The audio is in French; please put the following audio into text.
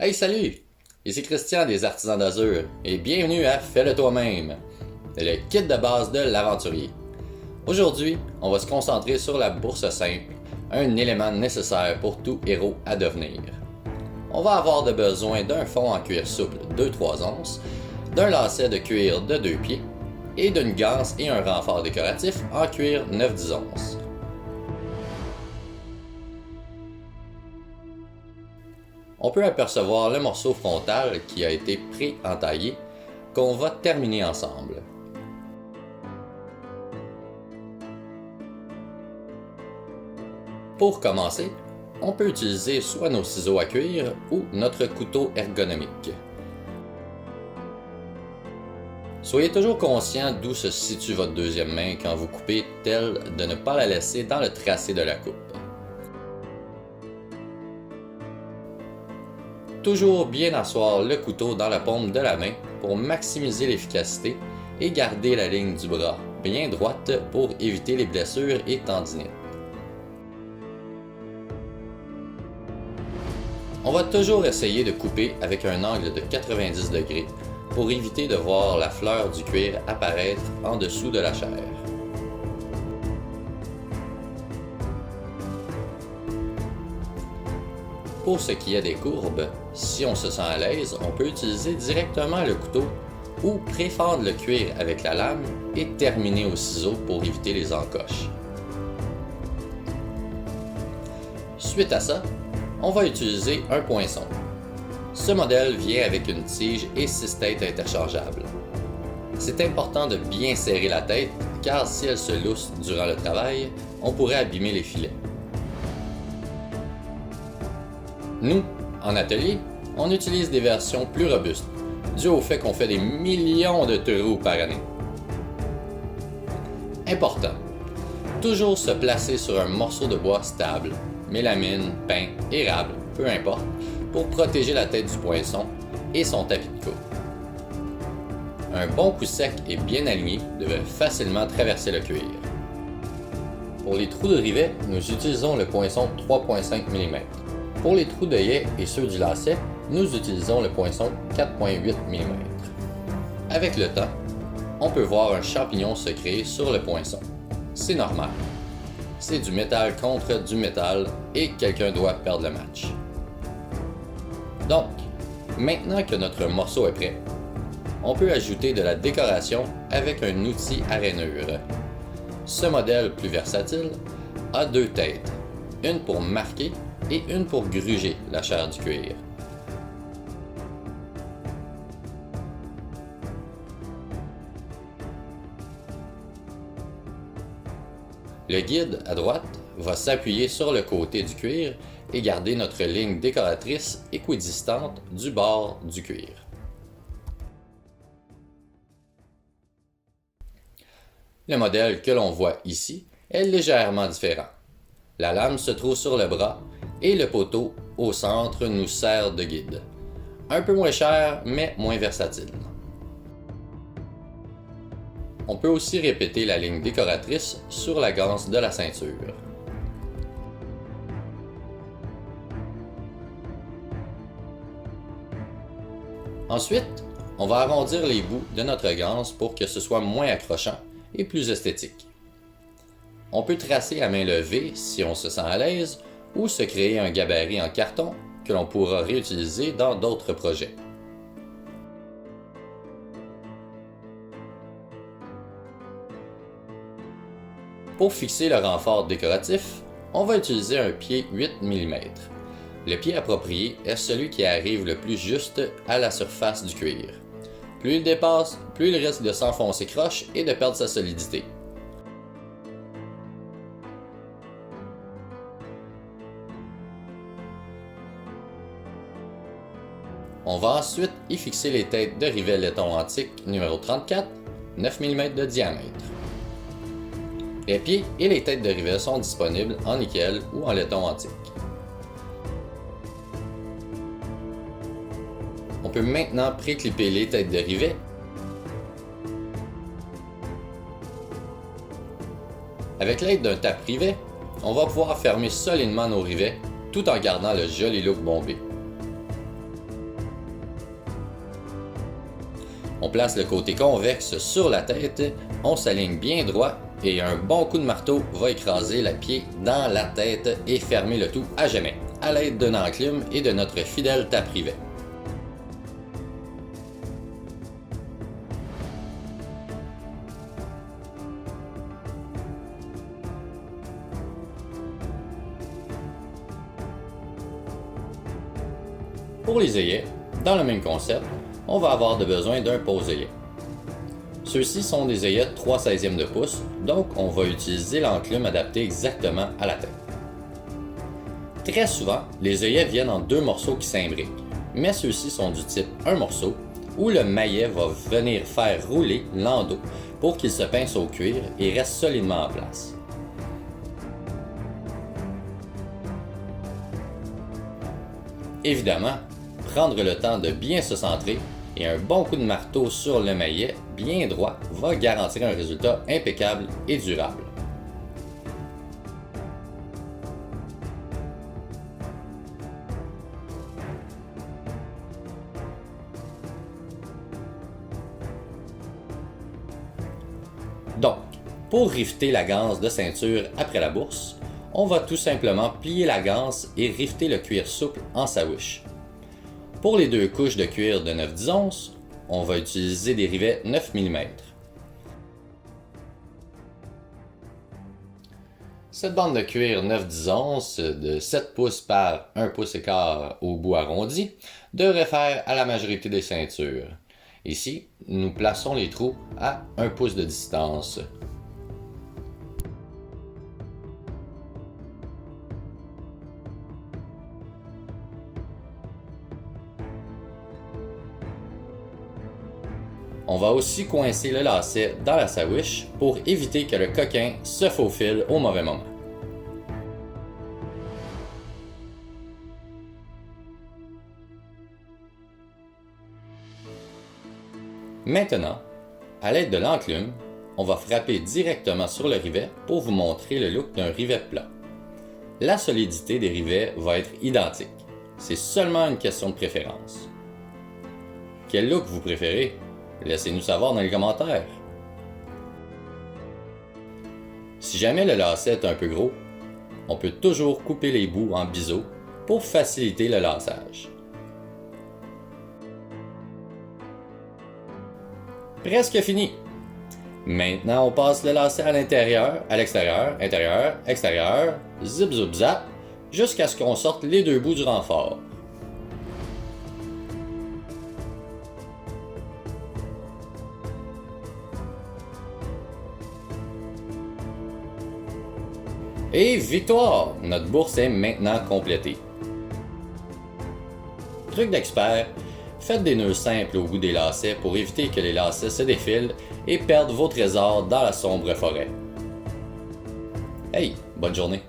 Hey salut! Ici Christian des Artisans d'Azur et bienvenue à Fais-le toi-même, le kit de base de l'aventurier. Aujourd'hui, on va se concentrer sur la bourse simple, un élément nécessaire pour tout héros à devenir. On va avoir besoin d'un fond en cuir souple 2-3 onces, d'un lacet de cuir de 2 pieds et d'une ganse et un renfort décoratif en cuir 9-10 onces. On peut apercevoir le morceau frontal qui a été pré-entaillé qu'on va terminer ensemble. Pour commencer, on peut utiliser soit nos ciseaux à cuir ou notre couteau ergonomique. Soyez toujours conscient d'où se situe votre deuxième main quand vous coupez, tel de ne pas la laisser dans le tracé de la coupe. Toujours bien asseoir le couteau dans la paume de la main pour maximiser l'efficacité et garder la ligne du bras bien droite pour éviter les blessures et tendinites. On va toujours essayer de couper avec un angle de 90 degrés pour éviter de voir la fleur du cuir apparaître en dessous de la chair. Pour ce qui est des courbes, si on se sent à l'aise, on peut utiliser directement le couteau ou préfendre le cuir avec la lame et terminer au ciseau pour éviter les encoches. Suite à ça, on va utiliser un poinçon. Ce modèle vient avec une tige et 6 têtes interchangeables. C'est important de bien serrer la tête car si elle se lousse durant le travail, on pourrait abîmer les filets. Nous, en atelier, on utilise des versions plus robustes, dû au fait qu'on fait des millions de trous par année. Important, toujours se placer sur un morceau de bois stable, mélamine, pin, érable, peu importe, pour protéger la tête du poinçon et son tapis de coupe. Un bon coup sec et bien aligné devrait facilement traverser le cuir. Pour les trous de rivet, nous utilisons le poinçon 3,5 mm. Pour les trous d'œillet et ceux du lacet, nous utilisons le poinçon 4,8 mm. Avec le temps, on peut voir un champignon se créer sur le poinçon. C'est normal. C'est du métal contre du métal et quelqu'un doit perdre le match. Donc, maintenant que notre morceau est prêt, on peut ajouter de la décoration avec un outil à rainure. Ce modèle plus versatile a 2 têtes, une pour marquer et une pour gruger la chair du cuir. Le guide à droite va s'appuyer sur le côté du cuir et garder notre ligne décoratrice équidistante du bord du cuir. Le modèle que l'on voit ici est légèrement différent. La lame se trouve sur le bras et le poteau au centre nous sert de guide. Un peu moins cher, mais moins versatile. On peut aussi répéter la ligne décoratrice sur la ganse de la ceinture. Ensuite, on va arrondir les bouts de notre ganse pour que ce soit moins accrochant et plus esthétique. On peut tracer à main levée si on se sent à l'aise ou se créer un gabarit en carton que l'on pourra réutiliser dans d'autres projets. Pour fixer le renfort décoratif, on va utiliser un pied 8 mm. Le pied approprié est celui qui arrive le plus juste à la surface du cuir. Plus il dépasse, plus il risque de s'enfoncer croche et de perdre sa solidité. On va ensuite y fixer les têtes de rivet laiton antique numéro 34, 9 mm de diamètre. Les pieds et les têtes de rivet sont disponibles en nickel ou en laiton antique. On peut maintenant pré-clipper les têtes de rivet. Avec l'aide d'un tape-rivet, on va pouvoir fermer solidement nos rivets tout en gardant le joli look bombé. On place le côté convexe sur la tête, on s'aligne bien droit et un bon coup de marteau va écraser la pied dans la tête et fermer le tout à jamais, à l'aide d'un enclume et de notre fidèle tape-rivet. Pour les œillets, dans le même concept, on va avoir besoin d'un pose-œillet. Ceux-ci sont des œillets de 3/16 de pouce, donc on va utiliser l'enclume adapté exactement à la tête. Très souvent, les œillets viennent en 2 morceaux qui s'imbriquent, mais ceux-ci sont du type un morceau, où le maillet va venir faire rouler l'endos pour qu'il se pince au cuir et reste solidement en place. Évidemment, prendre le temps de bien se centrer et un bon coup de marteau sur le maillet bien droit va garantir un résultat impeccable et durable. Donc, pour rifter la ganse de ceinture après la bourse, on va tout simplement plier la ganse et rifter le cuir souple en sandwich. Pour les 2 couches de cuir de 9/10 onces, on va utiliser des rivets 9 mm. Cette bande de cuir 9/10 onces de 7 pouces par 1 pouce et quart au bout arrondi devrait faire à la majorité des ceintures. Ici, nous plaçons les trous à 1 pouce de distance. On va aussi coincer le lacet dans la sandwich pour éviter que le coquin se faufile au mauvais moment. Maintenant, à l'aide de l'enclume, on va frapper directement sur le rivet pour vous montrer le look d'un rivet plat. La solidité des rivets va être identique. C'est seulement une question de préférence. Quel look vous préférez? Laissez-nous savoir dans les commentaires. Si jamais le lacet est un peu gros, on peut toujours couper les bouts en biseau pour faciliter le laçage. Presque fini! Maintenant, on passe le lacet à l'intérieur, à l'extérieur, intérieur, extérieur, zip zip zap, jusqu'à ce qu'on sorte les 2 bouts du renfort. Et victoire! Notre bourse est maintenant complétée. Truc d'expert, faites des nœuds simples au bout des lacets pour éviter que les lacets se défilent et perdent vos trésors dans la sombre forêt. Hey, bonne journée!